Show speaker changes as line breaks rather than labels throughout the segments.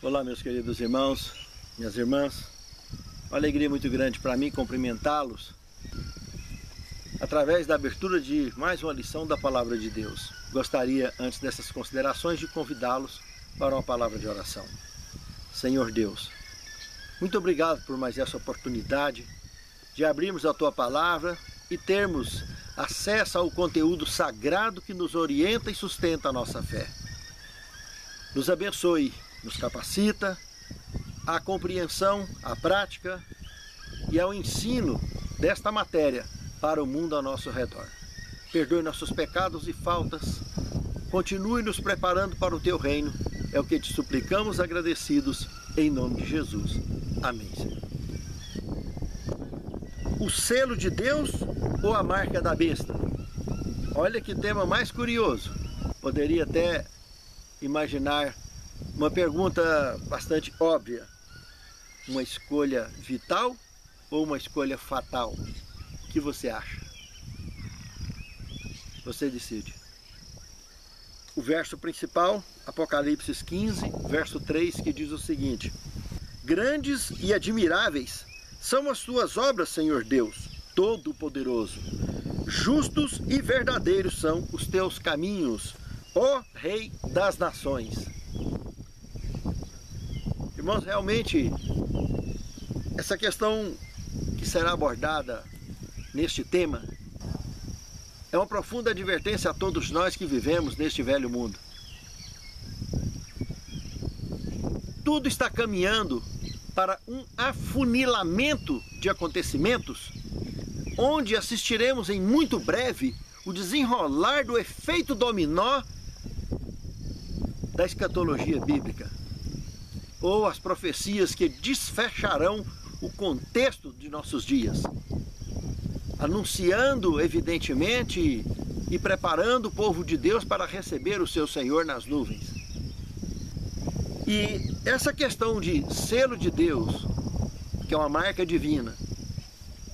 Olá, meus queridos irmãos, minhas irmãs, uma alegria muito grande para mim cumprimentá-los através da abertura de mais uma lição da Palavra de Deus. Gostaria, antes dessas considerações, de convidá-los para uma palavra de oração. Senhor Deus, muito obrigado por mais essa oportunidade de abrirmos a Tua Palavra e termos acesso ao conteúdo sagrado que nos orienta e sustenta a nossa fé. Nos abençoe, nos capacita à compreensão, à prática e ao ensino desta matéria para o mundo ao nosso redor. Perdoe nossos pecados e faltas, continue nos preparando para o Teu reino, é o que te suplicamos agradecidos, em nome de Jesus. Amém, Senhor. O selo de Deus ou a marca da besta? Olha que tema mais curioso. Poderia até imaginar uma pergunta bastante óbvia. Uma escolha vital ou uma escolha fatal? O que você acha? Você decide. O verso principal, Apocalipse 15, verso 3, que diz o seguinte: Grandes e admiráveis são as tuas obras, Senhor Deus, Todo-Poderoso. Justos e verdadeiros são os teus caminhos, ó Rei das Nações. Irmãos, realmente, essa questão que será abordada neste tema é uma profunda advertência a todos nós que vivemos neste velho mundo. Tudo está caminhando para um afunilamento de acontecimentos, onde assistiremos em muito breve o desenrolar do efeito dominó da escatologia bíblica, ou as profecias que desfecharão o contexto de nossos dias, anunciando evidentemente e preparando o povo de Deus para receber o seu Senhor nas nuvens. E essa questão de selo de Deus, que é uma marca divina,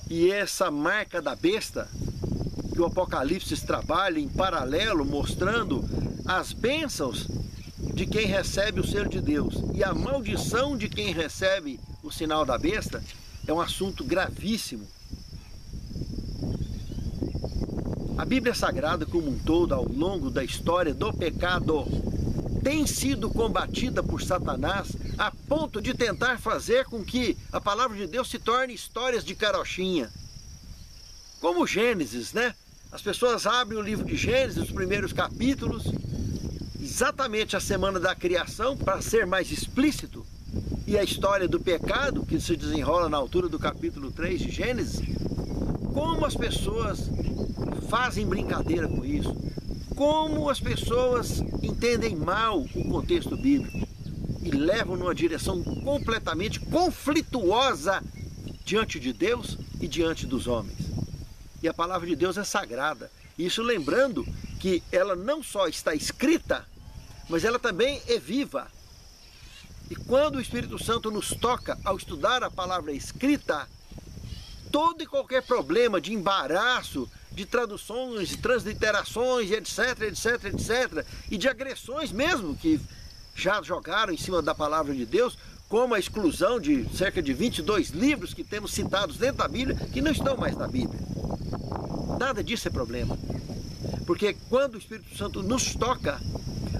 e essa marca da besta, que o Apocalipse trabalha em paralelo, mostrando as bênçãos de quem recebe o selo de Deus e a maldição de quem recebe o sinal da besta, é um assunto gravíssimo. A Bíblia Sagrada como um todo, ao longo da história do pecado, tem sido combatida por Satanás a ponto de tentar fazer com que a palavra de Deus se torne histórias de carochinha. Como Gênesis, né? As pessoas abrem o livro de Gênesis, os primeiros capítulos, exatamente a semana da criação, para ser mais explícito, e a história do pecado, que se desenrola na altura do capítulo 3 de Gênesis. Como as pessoas fazem brincadeira com isso, como as pessoas entendem mal o contexto bíblico e levam numa direção completamente conflituosa diante de Deus e diante dos homens. E a palavra de Deus é sagrada. Isso lembrando que ela não só está escrita, mas ela também é viva. E quando o Espírito Santo nos toca ao estudar a palavra escrita, todo e qualquer problema de embaraço, de traduções, de transliterações, etc, etc, etc, e de agressões mesmo que já jogaram em cima da palavra de Deus, como a exclusão de cerca de 22 livros que temos citados dentro da Bíblia, que não estão mais na Bíblia. Nada disso é problema. Porque quando o Espírito Santo nos toca,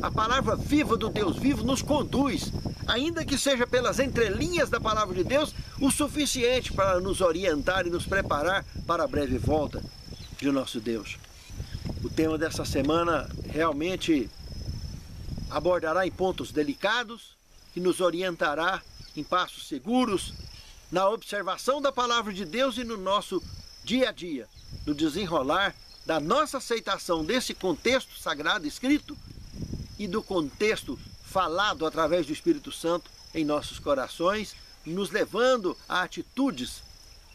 a palavra viva do Deus vivo nos conduz, ainda que seja pelas entrelinhas da palavra de Deus, o suficiente para nos orientar e nos preparar para a breve volta de nosso Deus. O tema dessa semana realmente abordará em pontos delicados e nos orientará em passos seguros na observação da palavra de Deus e no nosso dia a dia, no desenrolar da nossa aceitação desse contexto sagrado escrito e do contexto falado através do Espírito Santo em nossos corações, nos levando a atitudes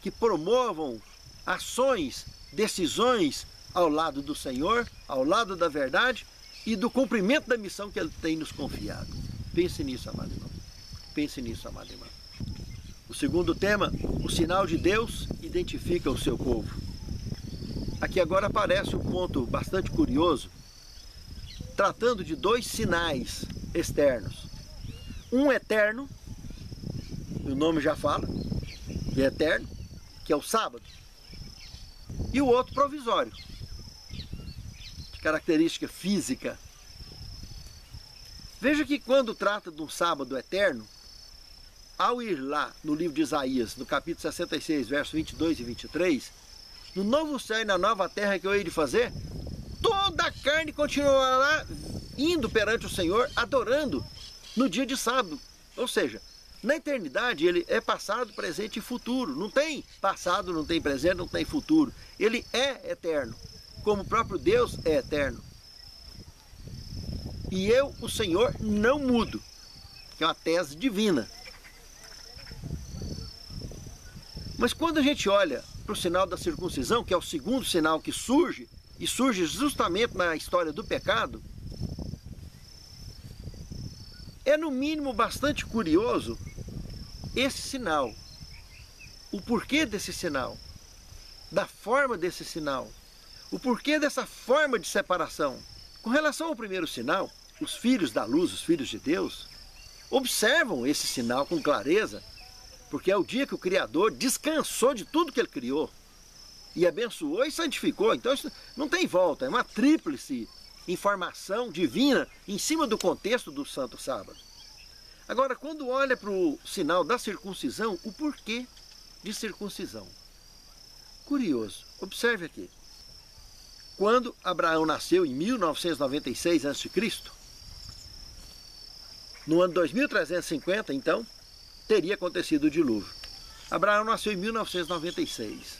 que promovam ações, decisões ao lado do Senhor, ao lado da verdade e do cumprimento da missão que Ele tem nos confiado. Pense nisso, amado irmão. Pense nisso, amado irmão. O segundo tema, o sinal de Deus identifica o seu povo. Aqui agora aparece um ponto bastante curioso, tratando de dois sinais externos. Um eterno, o nome já fala, que é eterno, que é o sábado. E o outro provisório, de característica física. Veja que quando trata de um sábado eterno, ao ir lá no livro de Isaías, no capítulo 66, versos 22 e 23, no novo céu e na nova terra que eu hei de fazer, toda a carne continuará indo perante o Senhor, adorando no dia de sábado. Ou seja, na eternidade ele é passado, presente e futuro. Não tem passado, não tem presente, não tem futuro. Ele é eterno, como o próprio Deus é eterno. E eu, o Senhor, não mudo, que é uma tese divina. Mas quando a gente olha para o sinal da circuncisão, que é o segundo sinal que surge, e surge justamente na história do pecado, é no mínimo bastante curioso esse sinal. O porquê desse sinal, da forma desse sinal, o porquê dessa forma de separação. Com relação ao primeiro sinal, os filhos da luz, os filhos de Deus, observam esse sinal com clareza, porque é o dia que o Criador descansou de tudo que ele criou, e abençoou e santificou. Então isso não tem volta, é uma tríplice informação divina em cima do contexto do Santo Sábado. Agora, quando olha para o sinal da circuncisão, o porquê de circuncisão? Curioso, observe aqui. Quando Abraão nasceu em 1996 a.C., no ano 2350, então, teria acontecido o dilúvio. Abraão nasceu em 1996.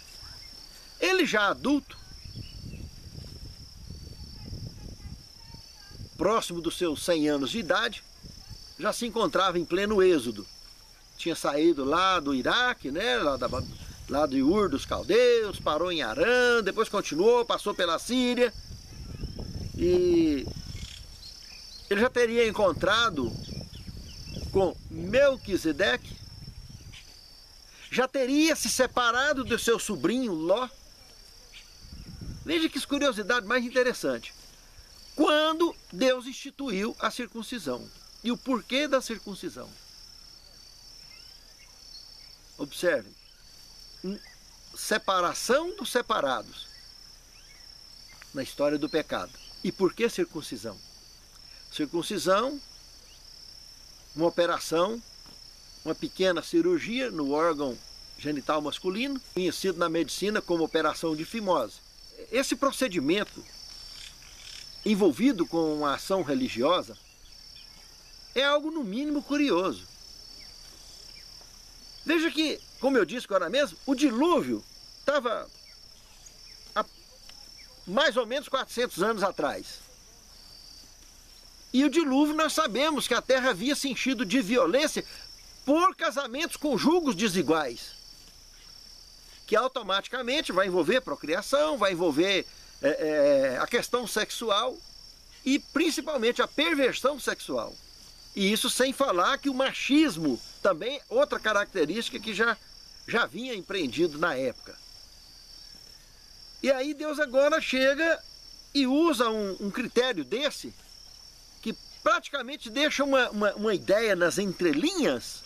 Ele já adulto, próximo dos seus 100 anos de idade, já se encontrava em pleno êxodo. Tinha saído lá do Iraque, né, lá de Ur dos Caldeus, parou em Harã, depois continuou, passou pela Síria, e ele já teria encontrado com Melquisedeque, já teria se separado do seu sobrinho Ló. Veja que curiosidade mais interessante. Quando Deus instituiu a circuncisão e o porquê da circuncisão. Observem, separação dos separados na história do pecado. E por que circuncisão? Circuncisão, uma operação, uma pequena cirurgia no órgão genital masculino, conhecido na medicina como operação de fimose. Esse procedimento, envolvido com uma ação religiosa, é algo no mínimo curioso. Veja que, como eu disse agora mesmo, o dilúvio estava há mais ou menos 400 anos atrás. E o dilúvio, nós sabemos que a terra havia se enchido de violência por casamentos com julgos desiguais, que automaticamente vai envolver procriação, vai envolver a questão sexual e principalmente a perversão sexual. E isso sem falar que o machismo também é outra característica que já vinha empreendido na época. E aí Deus agora chega e usa um critério desse, que praticamente deixa uma ideia nas entrelinhas,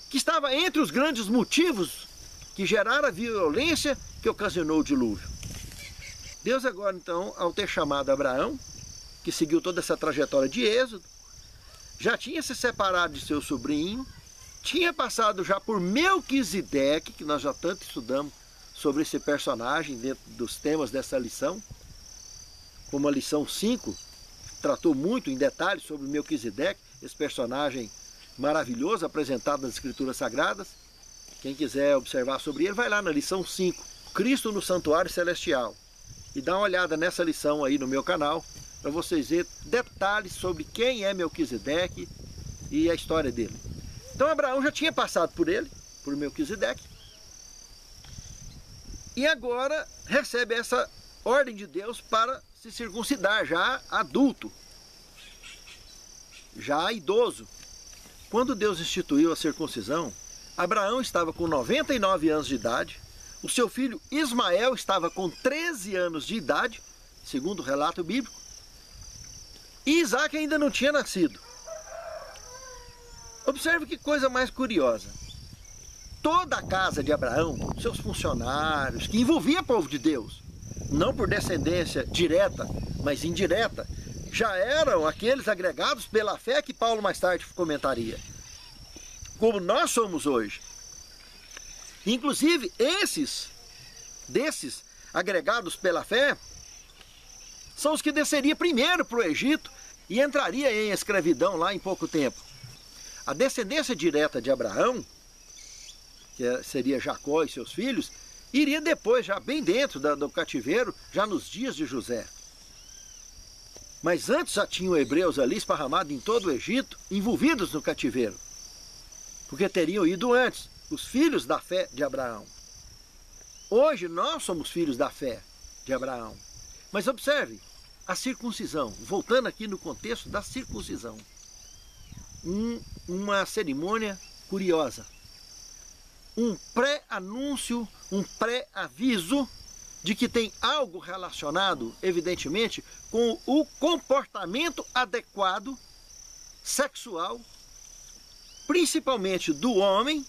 que estava entre os grandes motivos que geraram a violência que ocasionou o dilúvio. Deus agora então, ao ter chamado Abraão, que seguiu toda essa trajetória de êxodo, já tinha se separado de seu sobrinho, tinha passado já por Melquisedeque, que nós já tanto estudamos sobre esse personagem dentro dos temas dessa lição, como a lição 5, tratou muito em detalhes sobre Melquisedeque, esse personagem maravilhoso apresentado nas Escrituras Sagradas. Quem quiser observar sobre ele, vai lá na lição 5, Cristo no Santuário Celestial, e dá uma olhada nessa lição aí no meu canal, para vocês verem detalhes sobre quem é Melquisedeque e a história dele. Então Abraão já tinha passado por ele, por Melquisedeque, e agora recebe essa ordem de Deus para se circuncidar, já adulto, já idoso. Quando Deus instituiu a circuncisão, Abraão estava com 99 anos de idade, o seu filho Ismael estava com 13 anos de idade, segundo o relato bíblico, e Isaac ainda não tinha nascido. Observe que coisa mais curiosa. Toda a casa de Abraão, seus funcionários, que envolvia o povo de Deus, não por descendência direta, mas indireta, já eram aqueles agregados pela fé que Paulo mais tarde comentaria, como nós somos hoje. Inclusive, desses agregados pela fé, são os que desceria primeiro para o Egito e entraria em escravidão lá em pouco tempo. A descendência direta de Abraão, que seria Jacó e seus filhos, iria depois, já bem dentro do cativeiro, já nos dias de José. Mas antes já tinham hebreus ali esparramados em todo o Egito, envolvidos no cativeiro, porque teriam ido antes, os filhos da fé de Abraão. Hoje nós somos filhos da fé de Abraão. Mas observe, a circuncisão, voltando aqui no contexto da circuncisão, uma cerimônia curiosa, um pré-anúncio, um pré-aviso de que tem algo relacionado, evidentemente, com o comportamento adequado, sexual, principalmente do homem,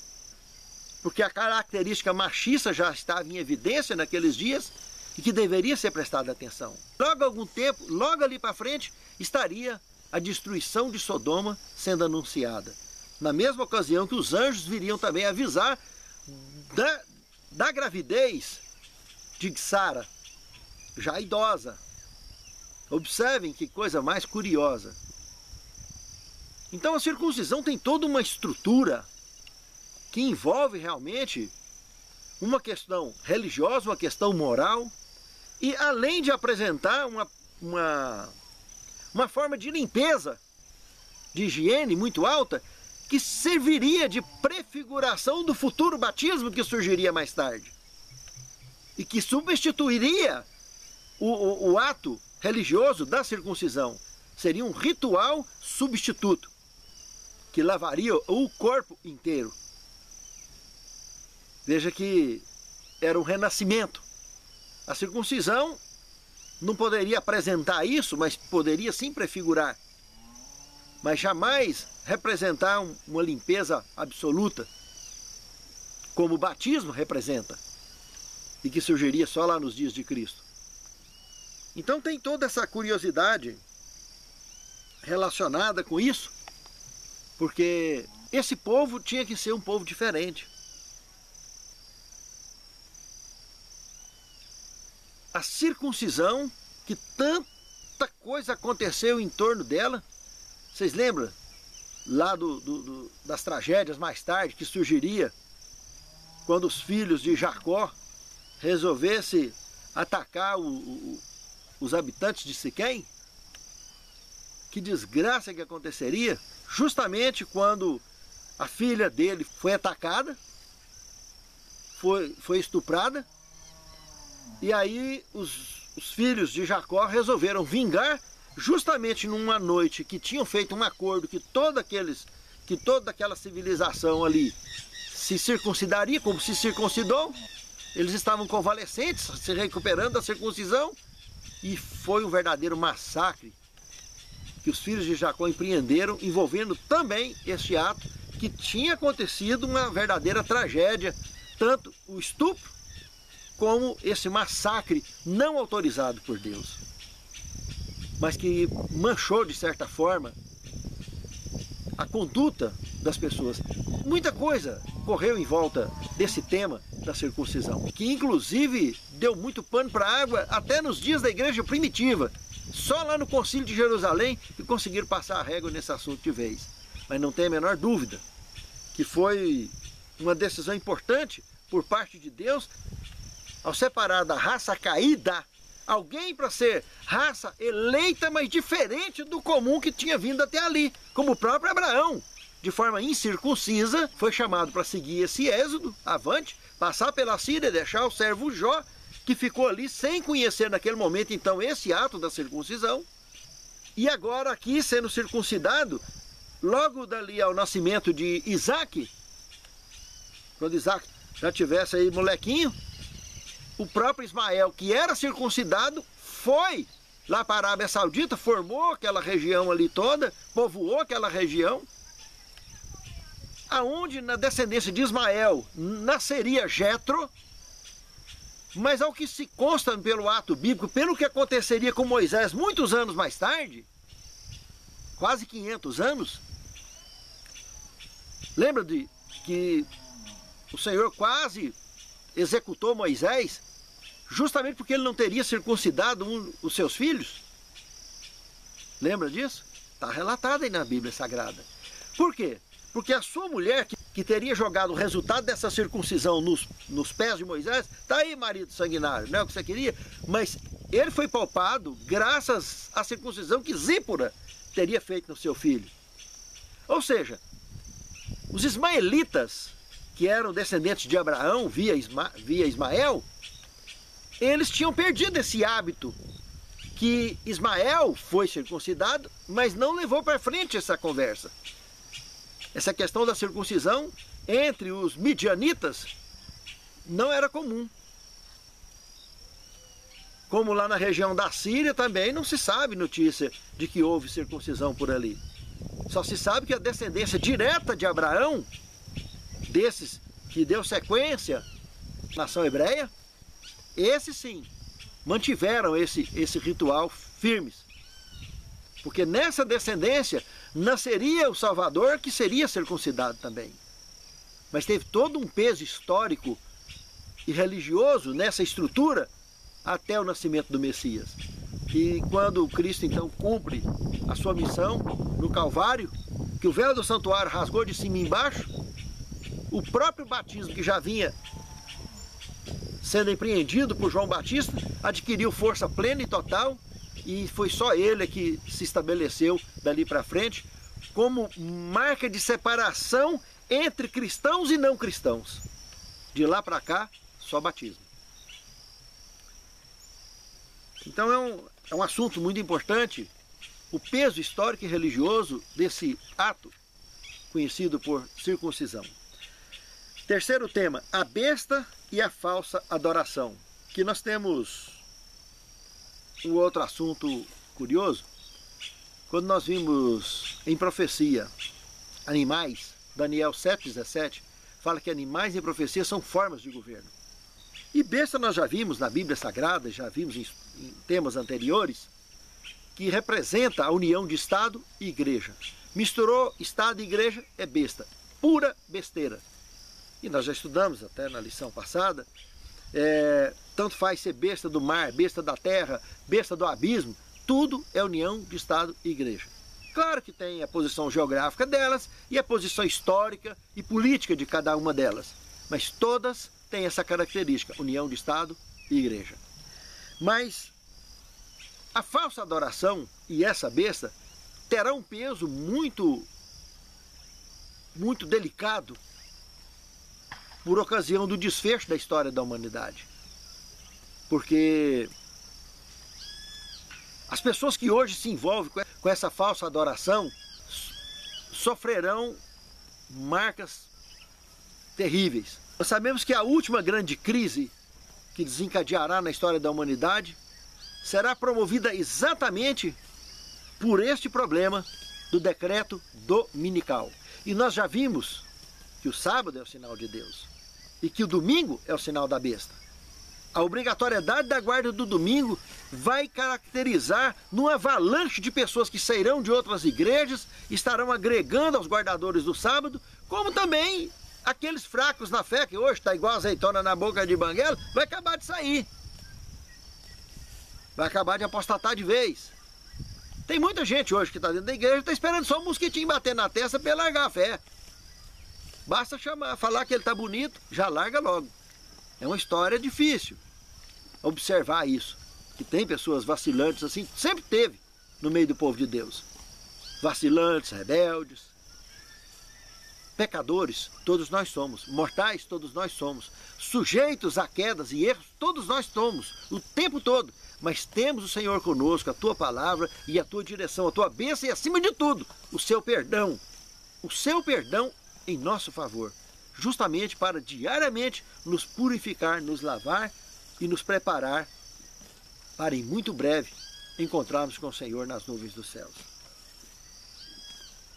porque a característica machista já estava em evidência naqueles dias e que deveria ser prestada atenção. Logo algum tempo, logo ali para frente, estaria a destruição de Sodoma sendo anunciada. Na mesma ocasião que os anjos viriam também avisar da gravidez de Sara, já idosa. Observem que coisa mais curiosa. Então a circuncisão tem toda uma estrutura que envolve realmente uma questão religiosa, uma questão moral, e além de apresentar uma forma de limpeza, de higiene muito alta, que serviria de prefiguração do futuro batismo que surgiria mais tarde. E que substituiria o ato religioso da circuncisão. Seria um ritual substituto, que lavaria o corpo inteiro. Veja que era um renascimento. A circuncisão não poderia apresentar isso, mas poderia sim prefigurar. Mas jamais representar uma limpeza absoluta, como o batismo representa, e que surgiria só lá nos dias de Cristo. Então tem toda essa curiosidade relacionada com isso, porque esse povo tinha que ser um povo diferente. A circuncisão, que tanta coisa aconteceu em torno dela, vocês lembram lá das tragédias mais tarde que surgiria quando os filhos de Jacó resolvessem atacar os habitantes de Siquém? Que desgraça que aconteceria justamente quando a filha dele foi atacada, foi estuprada, e aí os filhos de Jacó resolveram vingar justamente numa noite que tinham feito um acordo que toda aquela civilização ali se circuncidaria, como se circuncidou. Eles estavam convalescentes, se recuperando da circuncisão, e foi um verdadeiro massacre que os filhos de Jacó empreenderam, envolvendo também este ato, que tinha acontecido uma verdadeira tragédia, tanto o estupro como esse massacre não autorizado por Deus, mas que manchou de certa forma a conduta das pessoas. Muita coisa correu em volta desse tema da circuncisão, que inclusive deu muito pano para água até nos dias da igreja primitiva. Só lá no Concílio de Jerusalém que conseguiram passar a régua nesse assunto de vez. Mas não tem a menor dúvida que foi uma decisão importante por parte de Deus ao separar da raça caída alguém para ser raça eleita, mas diferente do comum que tinha vindo até ali, como o próprio Abraão, de forma incircuncisa, foi chamado para seguir esse êxodo avante, passar pela Síria, deixar o servo Jó, que ficou ali sem conhecer naquele momento então esse ato da circuncisão, e agora aqui sendo circuncidado, logo dali ao nascimento de Isaac, quando Isaac já tivesse aí molequinho, o próprio Ismael, que era circuncidado, foi lá para a Arábia Saudita, formou aquela região ali toda, povoou aquela região, aonde na descendência de Ismael nasceria Jetro, mas ao que se consta pelo ato bíblico, pelo que aconteceria com Moisés muitos anos mais tarde, quase 500 anos, lembra de que o Senhor quase executou Moisés, justamente porque ele não teria circuncidado os seus filhos? Lembra disso? Está relatado aí na Bíblia Sagrada. Por quê? Porque a sua mulher, que teria jogado o resultado dessa circuncisão nos pés de Moisés, está aí, marido sanguinário, não é o que você queria? Mas ele foi poupado graças à circuncisão que Zípora teria feito no seu filho. Ou seja, os ismaelitas, que eram descendentes de Abraão via Ismael, eles tinham perdido esse hábito, que Ismael foi circuncidado, mas não levou para frente essa conversa. Essa questão da circuncisão entre os midianitas não era comum. Como lá na região da Síria também não se sabe notícia de que houve circuncisão por ali. Só se sabe que a descendência direta de Abraão, desses que deu sequência à nação hebreia, esses sim, mantiveram esse ritual firmes. Porque nessa descendência nasceria o Salvador, que seria circuncidado também. Mas teve todo um peso histórico e religioso nessa estrutura até o nascimento do Messias. E quando o Cristo então cumpre a sua missão no Calvário, que o véu do santuário rasgou de cima e embaixo, o próprio batismo que já vinha sendo empreendido por João Batista adquiriu força plena e total, e foi só ele que se estabeleceu dali para frente como marca de separação entre cristãos e não cristãos. De lá para cá, só batismo. Então é um assunto muito importante, o peso histórico e religioso desse ato conhecido por circuncisão. Terceiro tema, a besta e a falsa adoração. Que nós temos um outro assunto curioso. Quando nós vimos em profecia animais, Daniel 7,17, fala que animais em profecia são formas de governo. E besta nós já vimos na Bíblia Sagrada, já vimos em temas anteriores, que representa a união de Estado e Igreja. Misturou Estado e Igreja, é besta, pura besteira. E nós já estudamos até na lição passada, tanto faz ser besta do mar, besta da terra, besta do abismo, tudo é união de Estado e Igreja. Claro que tem a posição geográfica delas e a posição histórica e política de cada uma delas, mas todas têm essa característica, união de Estado e Igreja. Mas a falsa adoração e essa besta terá um peso muito delicado por ocasião do desfecho da história da humanidade. Porque as pessoas que hoje se envolvem com essa falsa adoração sofrerão marcas terríveis. Nós sabemos que a última grande crise que desencadeará na história da humanidade será promovida exatamente por este problema do decreto dominical. E nós já vimos que o sábado é o sinal de Deus e que o domingo é o sinal da besta. A obrigatoriedade da guarda do domingo vai caracterizar numa avalanche de pessoas que sairão de outras igrejas, estarão agregando aos guardadores do sábado, como também aqueles fracos na fé, que hoje está igual azeitona na boca de banguela, vai acabar de sair. Vai acabar de apostatar de vez. Tem muita gente hoje que está dentro da igreja, está esperando só um mosquitinho bater na testa para largar a fé. Basta falar que ele está bonito, já larga logo. É uma história difícil observar isso, que tem pessoas vacilantes assim, sempre teve no meio do povo de Deus. Vacilantes, rebeldes, pecadores, todos nós somos, mortais, todos nós somos, sujeitos a quedas e erros, todos nós somos, o tempo todo, mas temos o Senhor conosco, a tua palavra e a tua direção, a tua bênção e acima de tudo, o seu perdão em nosso favor, justamente para diariamente nos purificar, nos lavar e nos preparar para em muito breve encontrarmos com o Senhor nas nuvens dos céus.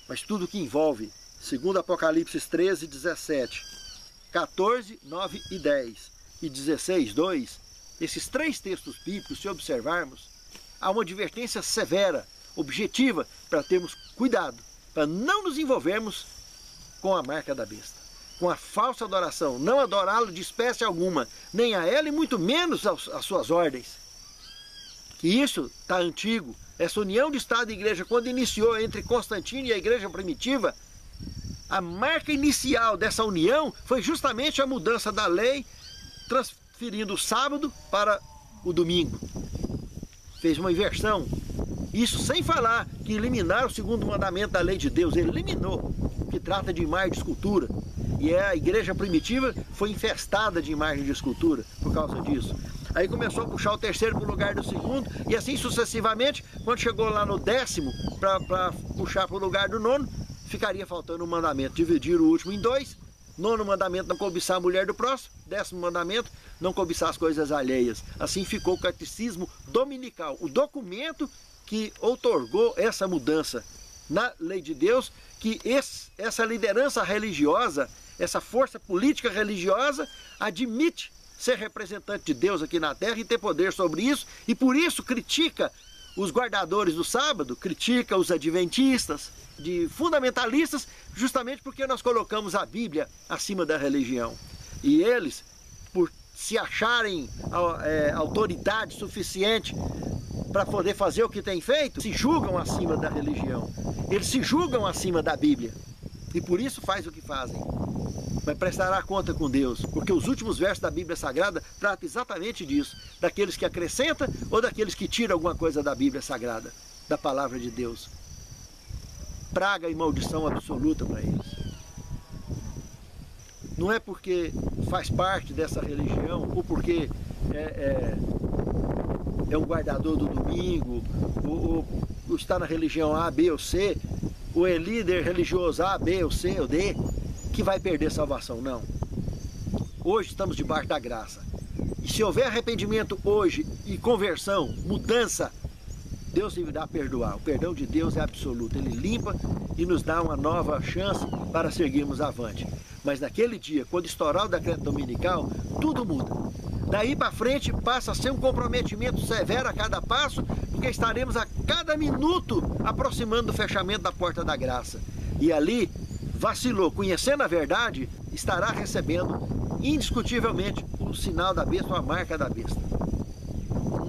Mas tudo que envolve, segundo Apocalipse 13, 17, 14, 9 e 10 e 16, 2, esses 3 textos bíblicos, se observarmos, há uma advertência severa, objetiva, para termos cuidado, para não nos envolvermos com a marca da besta, com a falsa adoração, não adorá-lo de espécie alguma, nem a ela e muito menos às suas ordens. Que isso está antigo. Essa união de Estado e Igreja, quando iniciou entre Constantino e a Igreja primitiva, a marca inicial dessa união foi justamente a mudança da lei, transferindo o sábado para o domingo. Fez uma inversão. Isso sem falar que eliminaram o segundo mandamento da lei de Deus. Ele eliminou, que trata de imagem de escultura. E a igreja primitiva foi infestada de imagem de escultura por causa disso. Aí começou a puxar o terceiro para o lugar do segundo, e assim sucessivamente. Quando chegou lá no 10º, para puxar para o lugar do 9º, ficaria faltando um mandamento: dividir o último em 2. 9º mandamento, não cobiçar a mulher do próximo. 10º mandamento, não cobiçar as coisas alheias. Assim ficou o catecismo dominical, o documento que outorgou essa mudança na lei de Deus, que essa liderança religiosa, essa força política religiosa, admite ser representante de Deus aqui na terra e ter poder sobre isso, e por isso critica os guardadores do sábado, critica os adventistas, de fundamentalistas, justamente porque nós colocamos a Bíblia acima da religião. E eles, por se acharem autoridade suficiente para poder fazer o que tem feito, se julgam acima da religião. Eles se julgam acima da Bíblia. E por isso faz o que fazem. Mas prestará conta com Deus, porque os últimos versos da Bíblia Sagrada tratam exatamente disso, daqueles que acrescentam ou daqueles que tiram alguma coisa da Bíblia Sagrada, da Palavra de Deus. Praga e maldição absoluta para eles. Não é porque faz parte dessa religião, ou porque é um guardador do domingo, ou está na religião A, B ou C, ou é líder religioso A, B ou C ou D, que vai perder salvação, não. Hoje estamos debaixo da graça. E se houver arrependimento hoje e conversão, mudança, Deus irá perdoar. O perdão de Deus é absoluto. Ele limpa e nos dá uma nova chance para seguirmos avante. Mas naquele dia, quando estourar o decreto dominical, tudo muda. Daí para frente passa a ser um comprometimento severo a cada passo, porque estaremos a cada minuto aproximando do fechamento da porta da graça. E ali, vacilou, conhecendo a verdade, estará recebendo indiscutivelmente o sinal da besta ou a marca da besta.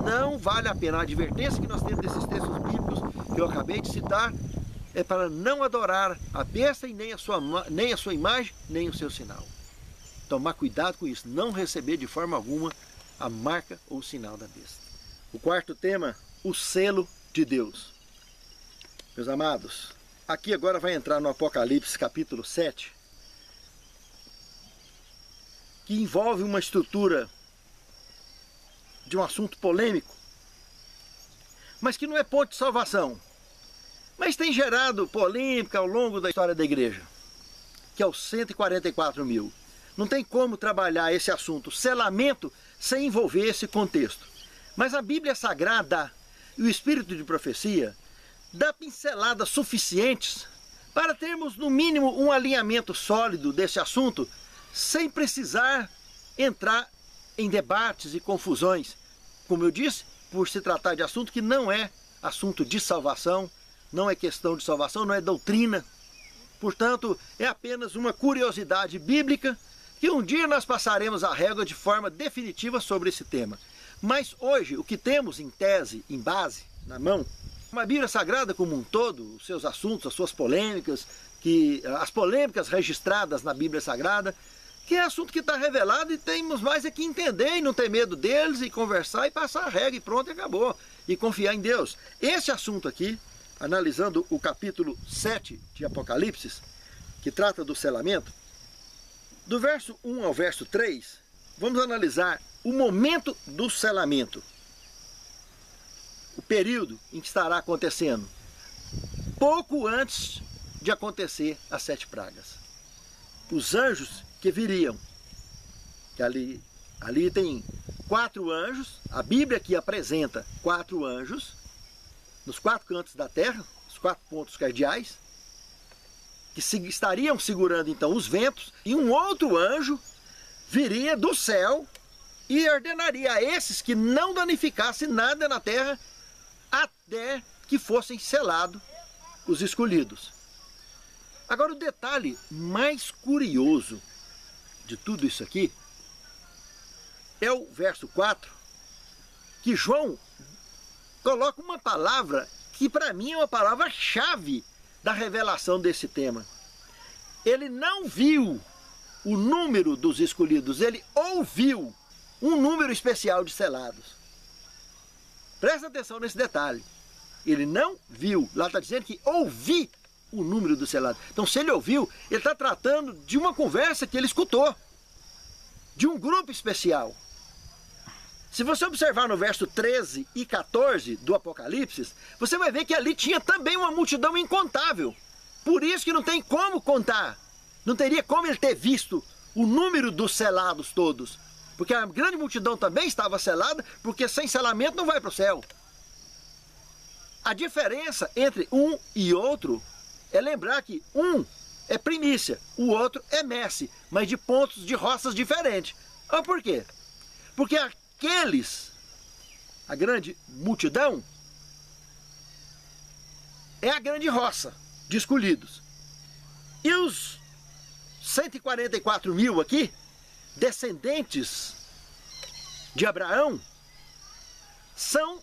Não vale a pena. A advertência que nós temos desses textos bíblicos que eu acabei de citar é para não adorar a besta e nem a sua imagem, nem o seu sinal. Tomar cuidado com isso, não receber de forma alguma a marca ou o sinal da besta. O quarto tema, o selo de Deus. Meus amados, aqui agora vai entrar no Apocalipse capítulo 7, que envolve uma estrutura de um assunto polêmico, mas que não é ponto de salvação, mas tem gerado polêmica ao longo da história da igreja, que é os 144 mil. Não tem como trabalhar esse assunto, selamento, sem envolver esse contexto. Mas a Bíblia Sagrada e o Espírito de Profecia dá pinceladas suficientes para termos, no mínimo, um alinhamento sólido desse assunto, sem precisar entrar em debates e confusões. Como eu disse, por se tratar de assunto que não é assunto de salvação, não é questão de salvação, não é doutrina. Portanto, é apenas uma curiosidade bíblica que um dia nós passaremos a régua de forma definitiva sobre esse tema. Mas hoje, o que temos em tese, em base, na mão, uma Bíblia Sagrada como um todo, os seus assuntos, as suas polêmicas, as polêmicas registradas na Bíblia Sagrada, que é assunto que está revelado e temos mais é que entender e não ter medo deles e conversar e passar a regra e pronto, e acabou. E confiar em Deus. Esse assunto aqui, analisando o capítulo 7 de Apocalipse, que trata do selamento, do verso 1 ao verso 3, vamos analisar o momento do selamento. O período em que estará acontecendo. Pouco antes de acontecer as 7 pragas. Os anjos que viriam. Que ali tem 4 anjos, a Bíblia aqui apresenta 4 anjos, nos 4 cantos da terra, os 4 pontos cardeais, que estariam segurando então os ventos, e um outro anjo viria do céu e ordenaria a esses que não danificassem nada na terra até que fossem selados os escolhidos. Agora o detalhe mais curioso de tudo isso aqui é o verso 4, que João coloca uma palavra que para mim é uma palavra-chave da revelação desse tema. Ele não viu o número dos escolhidos, ele ouviu um número especial de selados. Presta atenção nesse detalhe. Ele não viu, lá está dizendo que ouvi o número dos selados. Então se ele ouviu, ele está tratando de uma conversa que ele escutou, de um grupo especial. Se você observar no verso 13 e 14 do Apocalipse, você vai ver que ali tinha também uma multidão incontável. Por isso que não tem como contar. Não teria como ele ter visto o número dos selados todos. Porque a grande multidão também estava selada, porque sem selamento não vai para o céu. A diferença entre um e outro é lembrar que um é primícia, o outro é messe, mas de pontos de roças diferentes. Ah, por quê? Porque aqueles, a grande multidão, é a grande roça de escolhidos. E os 144 mil aqui, descendentes de Abraão, são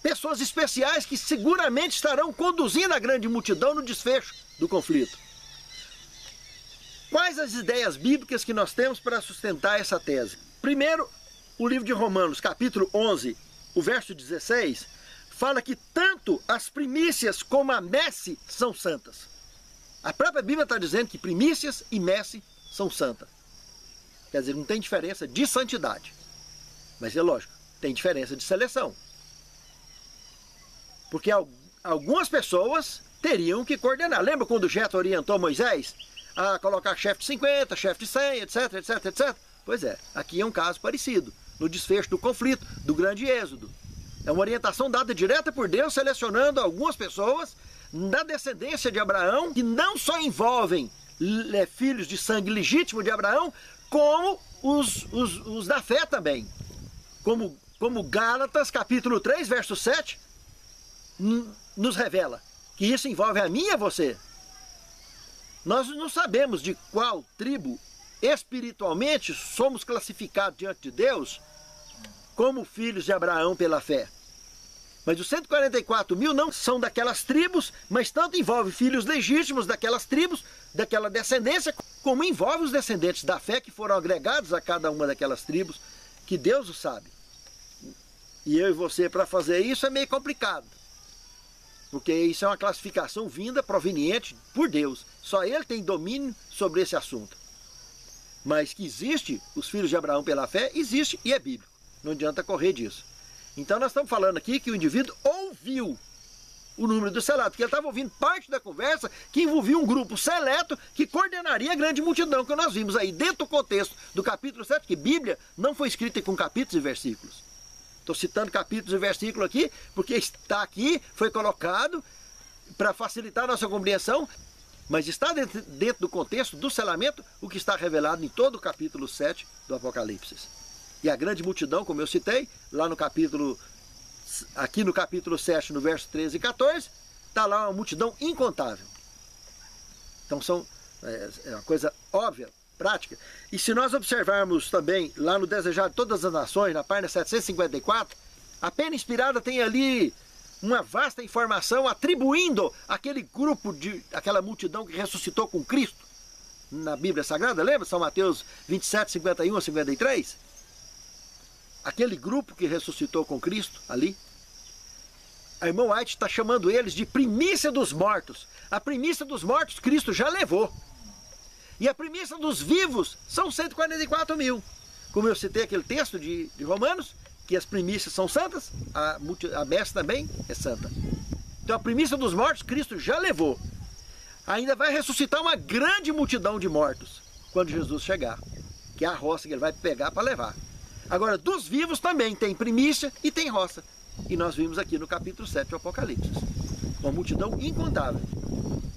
pessoas especiais que seguramente estarão conduzindo a grande multidão no desfecho do conflito. Quais as ideias bíblicas que nós temos para sustentar essa tese? Primeiro, o livro de Romanos, capítulo 11, o verso 16, fala que tanto as primícias como a messe são santas. A própria Bíblia está dizendo que primícias e messe são santas. Quer dizer, não tem diferença de santidade. Mas é lógico, tem diferença de seleção. Porque algumas pessoas teriam que coordenar. Lembra quando Jetro orientou Moisés a colocar chefe de 50, chefe de 100, etc, etc, etc? Pois é, aqui é um caso parecido, no desfecho do conflito, do grande êxodo. É uma orientação dada direta por Deus, selecionando algumas pessoas da descendência de Abraão, que não só envolvem filhos de sangue legítimo de Abraão, como os da fé também. Como Gálatas, capítulo 3, verso 7, nos revela que isso envolve a mim e a você. Nós não sabemos de qual tribo espiritualmente somos classificados diante de Deus como filhos de Abraão pela fé. Mas os 144 mil não são daquelas tribos, mas tanto envolve filhos legítimos daquelas tribos, daquela descendência, como envolve os descendentes da fé que foram agregados a cada uma daquelas tribos, que Deus o sabe. E eu e você, para fazer isso, é meio complicado. Porque isso é uma classificação vinda, proveniente por Deus. Só Ele tem domínio sobre esse assunto. Mas que existe os filhos de Abraão pela fé, existe e é bíblico. Não adianta correr disso. Então nós estamos falando aqui que o indivíduo ouviu o número do selado, porque ele estava ouvindo parte da conversa que envolvia um grupo seleto que coordenaria a grande multidão que nós vimos aí dentro do contexto do capítulo 7, que Bíblia não foi escrita com capítulos e versículos. Estou citando capítulos e versículos aqui, porque está aqui, foi colocado para facilitar a nossa compreensão, mas está dentro do contexto do selamento o que está revelado em todo o capítulo 7 do Apocalipse. E a grande multidão, como eu citei, lá no capítulo, aqui no capítulo 7, no verso 13 e 14, está lá uma multidão incontável. Então é uma coisa óbvia, prática. E se nós observarmos também lá no Desejado de Todas as Nações, na página 754, a pena inspirada tem ali uma vasta informação atribuindo aquele grupo, aquela multidão que ressuscitou com Cristo na Bíblia Sagrada, lembra? São Mateus 27, 51 a 53? Aquele grupo que ressuscitou com Cristo ali. A irmã White está chamando eles de primícia dos mortos. A primícia dos mortos Cristo já levou. E a primícia dos vivos são 144 mil. Como eu citei aquele texto de Romanos, que as primícias são santas, a messe também é santa. Então a primícia dos mortos Cristo já levou. Ainda vai ressuscitar uma grande multidão de mortos. quando Jesus chegar, que é a roça que ele vai pegar para levar. Agora, dos vivos também tem primícia e tem roça. E nós vimos aqui no capítulo 7 do Apocalipse. Uma multidão incontável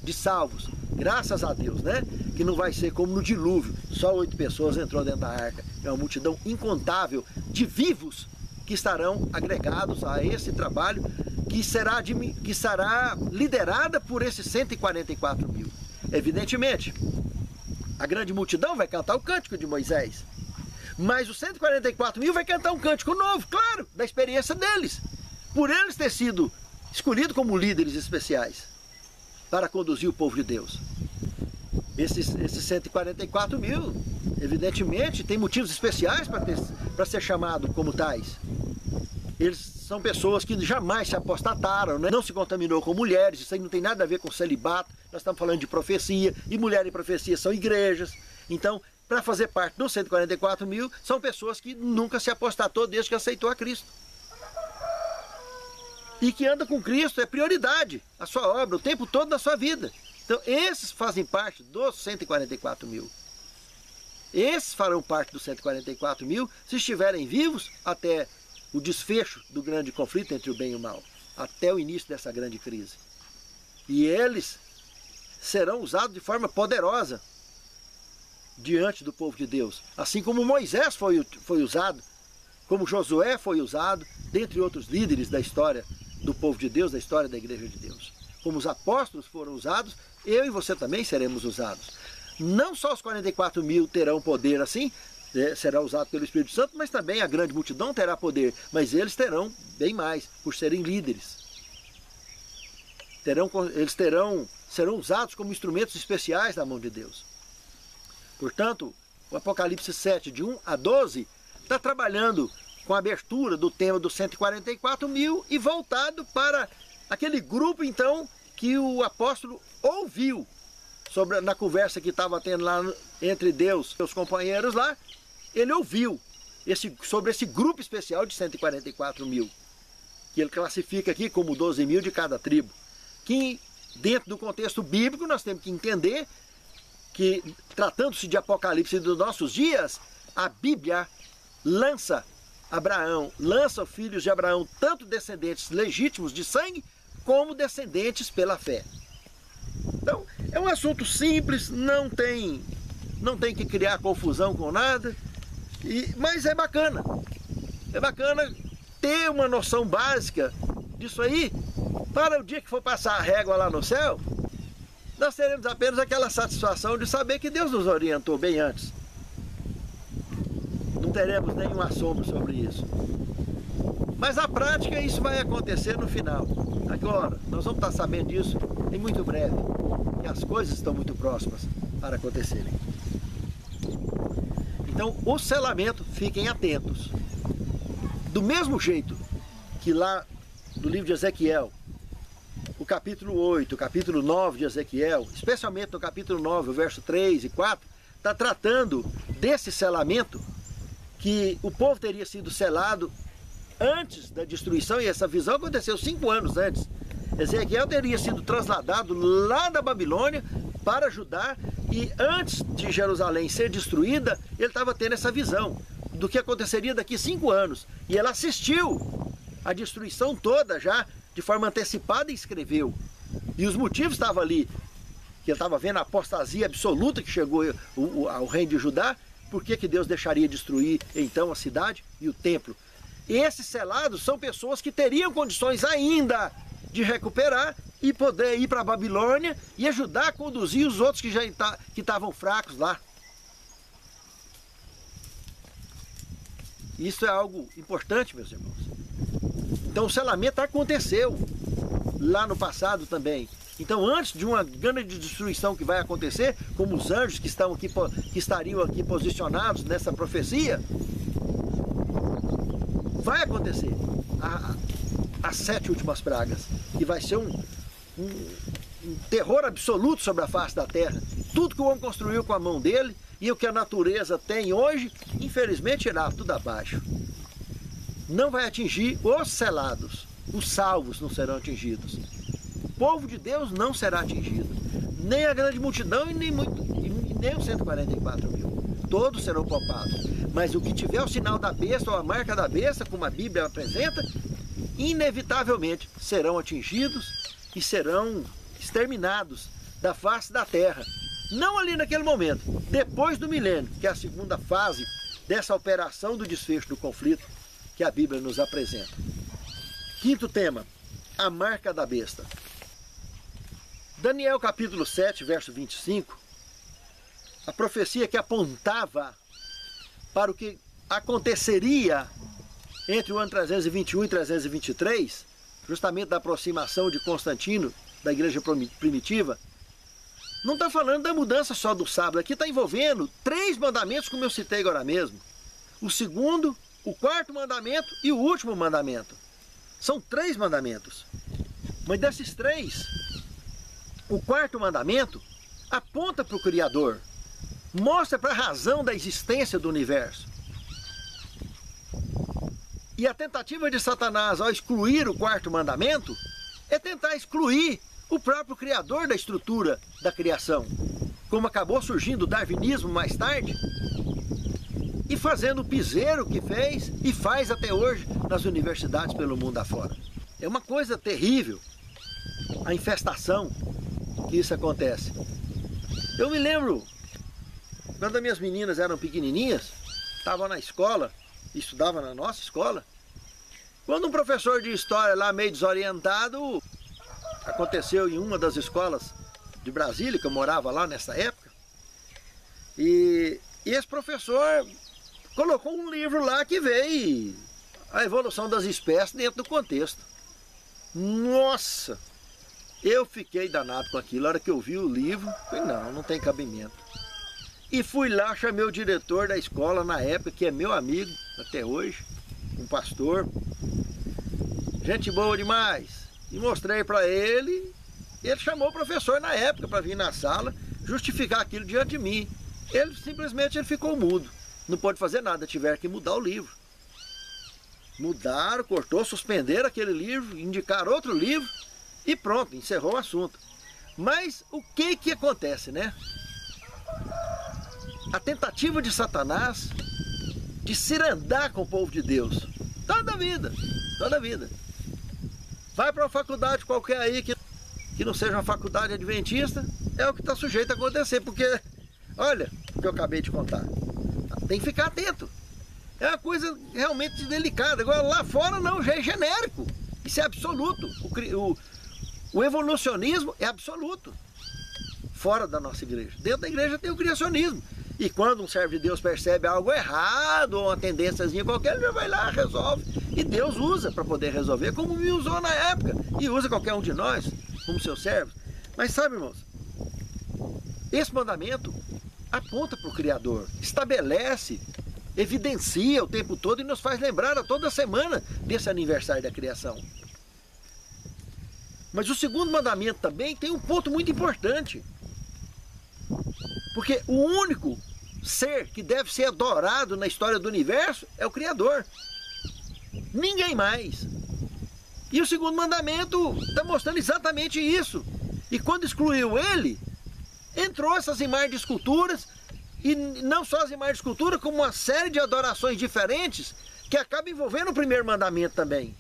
de salvos, graças a Deus, né? Que não vai ser como no dilúvio, só 8 pessoas entrou dentro da arca. É uma multidão incontável de vivos que estarão agregados a esse trabalho que será liderada por esses 144 mil. Evidentemente, a grande multidão vai cantar o cântico de Moisés, mas os 144 mil vai cantar um cântico novo, claro, da experiência deles, por eles ter sido escolhidos como líderes especiais para conduzir o povo de Deus. Esses 144 mil, evidentemente, têm motivos especiais para ser chamado como tais. Eles são pessoas que jamais se apostataram, né? Não se contaminou com mulheres, isso aí não tem nada a ver com celibato, nós estamos falando de profecia, e mulher e profecia são igrejas. Então, para fazer parte dos 144 mil, são pessoas que nunca se apostatou desde que aceitou a Cristo. E que anda com Cristo, é prioridade, a sua obra, o tempo todo da sua vida. Então, esses fazem parte dos 144 mil. Esses farão parte dos 144 mil se estiverem vivos até o desfecho do grande conflito entre o bem e o mal, até o início dessa grande crise. E eles serão usados de forma poderosa diante do povo de Deus, assim como Moisés foi usado, como Josué foi usado, dentre outros líderes da história do povo de Deus, da história da igreja de Deus. Como os apóstolos foram usados, eu e você também seremos usados. Não só os 44 mil terão poder assim, será usado pelo Espírito Santo, mas também a grande multidão terá poder, mas eles terão bem mais, por serem líderes. Serão usados como instrumentos especiais da mão de Deus. Portanto, o Apocalipse 7, de 1 a 12, está trabalhando com a abertura do tema dos 144 mil e voltado para aquele grupo, então, que o apóstolo ouviu na conversa que estava tendo lá entre Deus e seus companheiros lá. Ele ouviu sobre esse grupo especial de 144 mil, que ele classifica aqui como 12 mil de cada tribo, que dentro do contexto bíblico nós temos que entender que, tratando-se de Apocalipse dos nossos dias, a Bíblia lança os filhos de Abraão, tanto descendentes legítimos de sangue, como descendentes pela fé. Então, é um assunto simples, não tem que criar confusão com nada, mas é bacana ter uma noção básica disso aí, para o dia que for passar a régua lá no céu, nós teremos apenas aquela satisfação de saber que Deus nos orientou bem antes. Não teremos nenhum assombro sobre isso. Mas na prática isso vai acontecer no final. Agora, nós vamos estar sabendo disso em muito breve, e as coisas estão muito próximas para acontecerem. Então, o selamento, fiquem atentos. Do mesmo jeito que lá do livro de Ezequiel, o capítulo 8, o capítulo 9 de Ezequiel, especialmente no capítulo 9, o verso 3 e 4, está tratando desse selamento, que o povo teria sido selado antes da destruição, e essa visão aconteceu 5 anos antes. Ezequiel teria sido trasladado lá da Babilônia para Judá, e antes de Jerusalém ser destruída, ele estava tendo essa visão do que aconteceria daqui 5 anos. E ele assistiu a destruição toda já de forma antecipada e escreveu. E os motivos estavam ali, que ele estava vendo a apostasia absoluta que chegou ao reino de Judá. Por que Deus deixaria destruir então a cidade e o templo? Esses selados são pessoas que teriam condições ainda de recuperar e poder ir para a Babilônia e ajudar a conduzir os outros que já estavam fracos lá. Isso é algo importante, meus irmãos. Então o selamento aconteceu lá no passado também. Então, antes de uma grande destruição que vai acontecer, como os anjos que estariam aqui posicionados nessa profecia, vai acontecer as 7 últimas pragas, que vai ser um terror absoluto sobre a face da terra. Tudo que o homem construiu com a mão dele e o que a natureza tem hoje, infelizmente irá tudo abaixo. Não vai atingir os selados, os salvos não serão atingidos. O povo de Deus não será atingido, nem a grande multidão e nem nem os 144 mil. Todos serão poupados. Mas o que tiver o sinal da besta ou a marca da besta, como a Bíblia apresenta, inevitavelmente serão atingidos e serão exterminados da face da terra. Não ali naquele momento, depois do milênio, que é a segunda fase dessa operação do desfecho do conflito que a Bíblia nos apresenta. Quinto tema, a marca da besta. Daniel capítulo 7, verso 25, a profecia que apontava para o que aconteceria entre o ano 321 e 323, justamente da aproximação de Constantino, da igreja primitiva, não está falando da mudança só do sábado, aqui está envolvendo 3 mandamentos, como eu citei agora mesmo. O segundo, o quarto mandamento e o último mandamento. São 3 mandamentos. Mas desses 3, o quarto mandamento aponta para o Criador, mostra para a razão da existência do universo. E a tentativa de Satanás ao excluir o quarto mandamento é tentar excluir o próprio Criador da estrutura da criação, como acabou surgindo o darwinismo mais tarde, e fazendo o piseiro que fez e faz até hoje nas universidades pelo mundo afora. É uma coisa terrível a infestação que isso acontece. Eu me lembro, quando as minhas meninas eram pequenininhas, estavam na escola, estudavam na nossa escola, quando um professor de história lá meio desorientado, aconteceu em uma das escolas de Brasília, que eu morava lá nessa época, e esse professor colocou um livro lá que veio a evolução das espécies dentro do contexto. Nossa! Eu fiquei danado com aquilo. A hora que eu vi o livro, falei, não tem cabimento. E fui lá, chamei o diretor da escola na época, que é meu amigo até hoje, um pastor, gente boa demais. E mostrei para ele, ele chamou o professor na época para vir na sala justificar aquilo diante de mim. Ele simplesmente ficou mudo, não pôde fazer nada, tiveram que mudar o livro. Mudaram, cortou, suspenderam aquele livro, indicaram outro livro e pronto, encerrou o assunto. Mas o que acontece, né? A tentativa de Satanás de cirandar com o povo de Deus, toda a vida, toda a vida. Vai para uma faculdade qualquer aí que não seja uma faculdade adventista, é o que está sujeito a acontecer, porque, olha o que eu acabei de contar, tem que ficar atento. É uma coisa realmente delicada. Agora lá fora não, já é genérico, isso é absoluto. O evolucionismo é absoluto, fora da nossa igreja. Dentro da igreja tem o criacionismo. E quando um servo de Deus percebe algo errado, ou uma tendênciazinha qualquer, ele já vai lá, resolve. E Deus usa para poder resolver, como me usou na época. E usa qualquer um de nós, como seus servos. Mas sabe, irmãos, esse mandamento aponta para o Criador, estabelece, evidencia o tempo todo e nos faz lembrar a toda semana desse aniversário da criação. Mas o segundo mandamento também tem um ponto muito importante. Porque o único ser que deve ser adorado na história do universo é o Criador. Ninguém mais. E o segundo mandamento está mostrando exatamente isso. E quando excluiu ele, entrou essas imagens de esculturas, e não só as imagens de escultura, como uma série de adorações diferentes, que acaba envolvendo o primeiro mandamento também.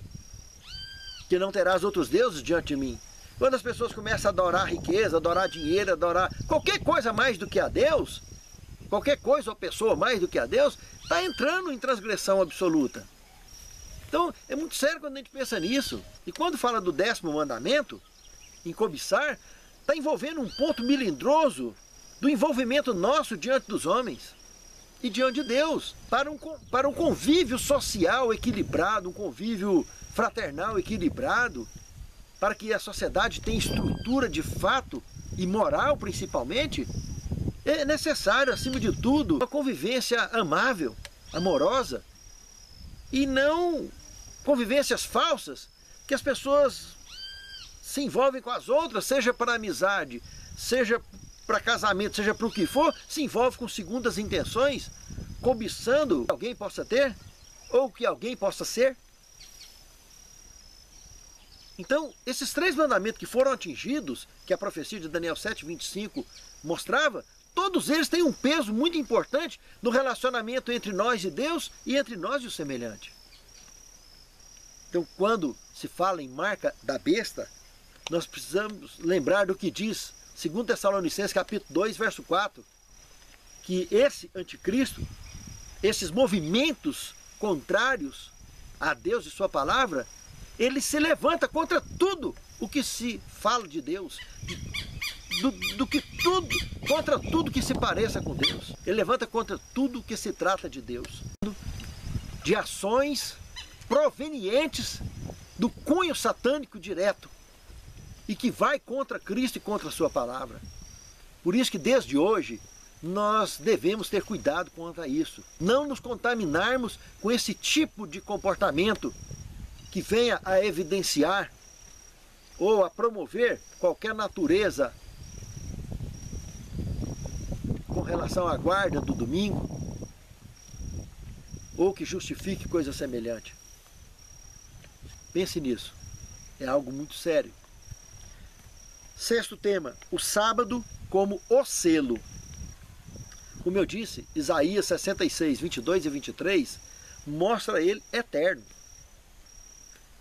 Que não terás outros deuses diante de mim. Quando as pessoas começam a adorar riqueza, adorar dinheiro, adorar qualquer coisa mais do que a Deus, qualquer coisa ou pessoa mais do que a Deus, está entrando em transgressão absoluta. Então é muito sério quando a gente pensa nisso. E quando fala do 10º mandamento, em cobiçar, está envolvendo um ponto melindroso do envolvimento nosso diante dos homens e diante de Deus, para um convívio social equilibrado, um convívio fraternal equilibrado, para que a sociedade tenha estrutura de fato e moral principalmente, é necessário, acima de tudo, uma convivência amável, amorosa, e não convivências falsas, que as pessoas se envolvem com as outras, seja para amizade, seja para casamento, seja para o que for, se envolve com segundas intenções, cobiçando que alguém possa ter, ou que alguém possa ser. Então, esses 3 mandamentos que foram atingidos, que a profecia de Daniel 7:25 mostrava, todos eles têm um peso muito importante no relacionamento entre nós e Deus e entre nós e o semelhante. Então, quando se fala em marca da besta, nós precisamos lembrar do que diz 2 Tessalonicenses capítulo 2, verso 4, que esse anticristo, esses movimentos contrários a Deus e sua palavra, ele se levanta contra tudo o que se fala de Deus, contra tudo que se pareça com Deus. Ele levanta contra tudo que se trata de Deus, de ações provenientes do cunho satânico direto e que vai contra Cristo e contra a sua palavra. Por isso que desde hoje nós devemos ter cuidado quanto a isso. Não nos contaminarmos com esse tipo de comportamento que venha a evidenciar ou a promover qualquer natureza com relação à guarda do domingo ou que justifique coisa semelhante. Pense nisso. É algo muito sério. Sexto tema, o sábado como o selo. Como eu disse, Isaías 66, 22 e 23 mostra ele eterno.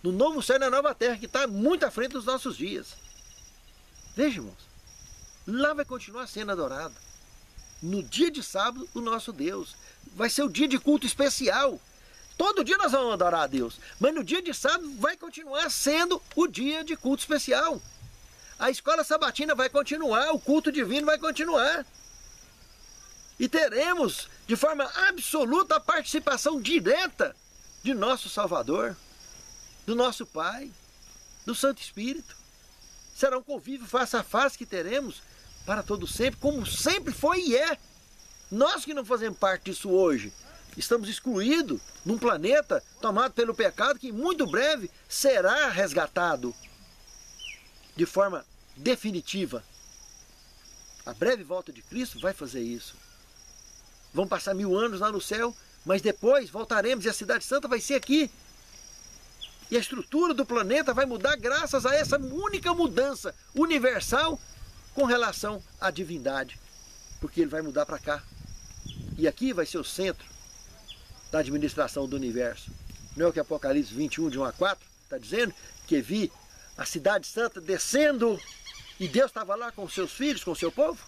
No novo céu e na nova terra, que está muito à frente dos nossos dias. Veja, irmãos, lá vai continuar sendo adorado. No dia de sábado, o nosso Deus. Vai ser o dia de culto especial. Todo dia nós vamos adorar a Deus, mas no dia de sábado vai continuar sendo o dia de culto especial. A escola sabatina vai continuar, o culto divino vai continuar. E teremos, de forma absoluta, a participação direta de nosso Salvador, do nosso Pai, do Santo Espírito. Será um convívio face a face que teremos para todo sempre, como sempre foi e é. Nós que não fazemos parte disso hoje, estamos excluídos num planeta tomado pelo pecado que muito breve será resgatado de forma definitiva. A breve volta de Cristo vai fazer isso. Vão passar 1000 anos lá no céu, mas depois voltaremos e a Cidade Santa vai ser aqui. E a estrutura do planeta vai mudar graças a essa única mudança universal com relação à divindade. Porque ele vai mudar para cá. E aqui vai ser o centro da administração do universo. Não é o que Apocalipse 21, de 1 a 4, está dizendo? Que vi a Cidade Santa descendo e Deus estava lá com seus filhos, com o seu povo.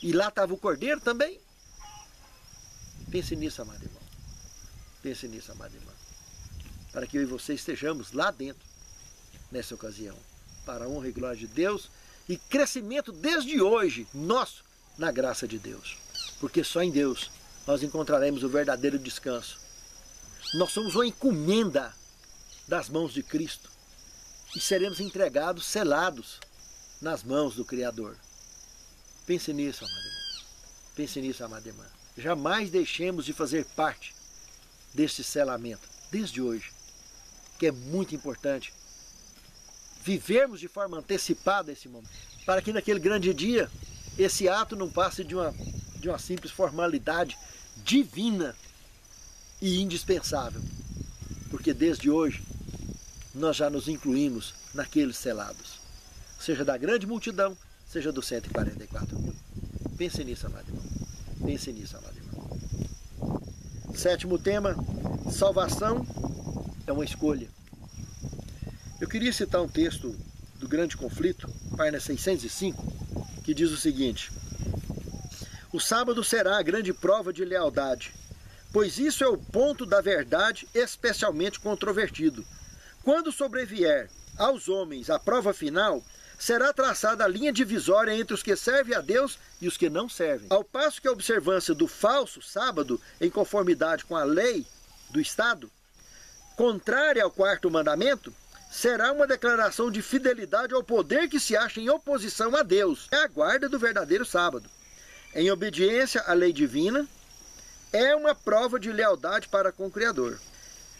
E lá estava o Cordeiro também. Pense nisso, amado irmão. Pense nisso, amado irmão. Para que eu e você estejamos lá dentro, nessa ocasião. Para a honra e glória de Deus e crescimento desde hoje, nosso, na graça de Deus. Porque só em Deus nós encontraremos o verdadeiro descanso. Nós somos uma encomenda das mãos de Cristo e seremos entregados, selados nas mãos do Criador. Pense nisso, amado irmão. Pense nisso, amada irmã. Jamais deixemos de fazer parte deste selamento, desde hoje, que é muito importante. Vivermos de forma antecipada esse momento, para que naquele grande dia, esse ato não passe de uma simples formalidade divina e indispensável. Porque desde hoje, nós já nos incluímos naqueles selados. Seja da grande multidão, seja dos 144 mil. Pense nisso, amado irmão. Pense nisso, amado irmão. Sétimo tema, salvação é uma escolha. Eu queria citar um texto do Grande Conflito, página 605, que diz o seguinte: o sábado será a grande prova de lealdade, pois isso é o ponto da verdade especialmente controvertido. Quando sobrevier aos homens a prova final, será traçada a linha divisória entre os que servem a Deus e os que não servem. Ao passo que a observância do falso sábado, em conformidade com a lei do Estado, contrária ao quarto mandamento, será uma declaração de fidelidade ao poder que se acha em oposição a Deus. É a guarda do verdadeiro sábado. Em obediência à lei divina, é uma prova de lealdade para com o Criador.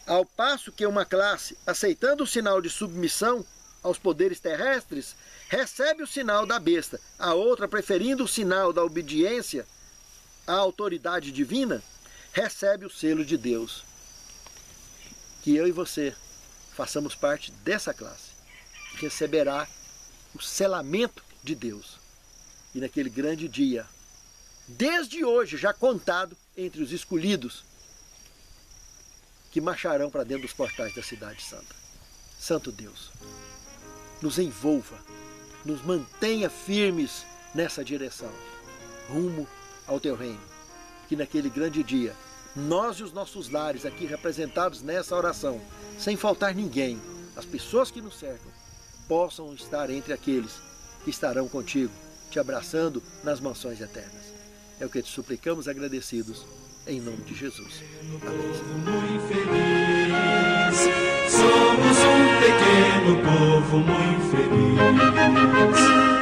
Ao passo que uma classe, aceitando o sinal de submissão aos poderes terrestres, recebe o sinal da besta, a outra, preferindo o sinal da obediência à autoridade divina, recebe o selo de Deus. Que eu e você façamos parte dessa classe, que receberá o selamento de Deus. E naquele grande dia, desde hoje já contado entre os escolhidos, que marcharão para dentro dos portais da cidade santa. Santo Deus, nos envolva, nos mantenha firmes nessa direção, rumo ao teu reino. Que naquele grande dia, nós e os nossos lares aqui representados nessa oração, sem faltar ninguém, as pessoas que nos cercam, possam estar entre aqueles que estarão contigo, te abraçando nas mansões eternas. É o que te suplicamos agradecidos, em nome de Jesus. Amém.
Somos um pequeno povo muito feliz.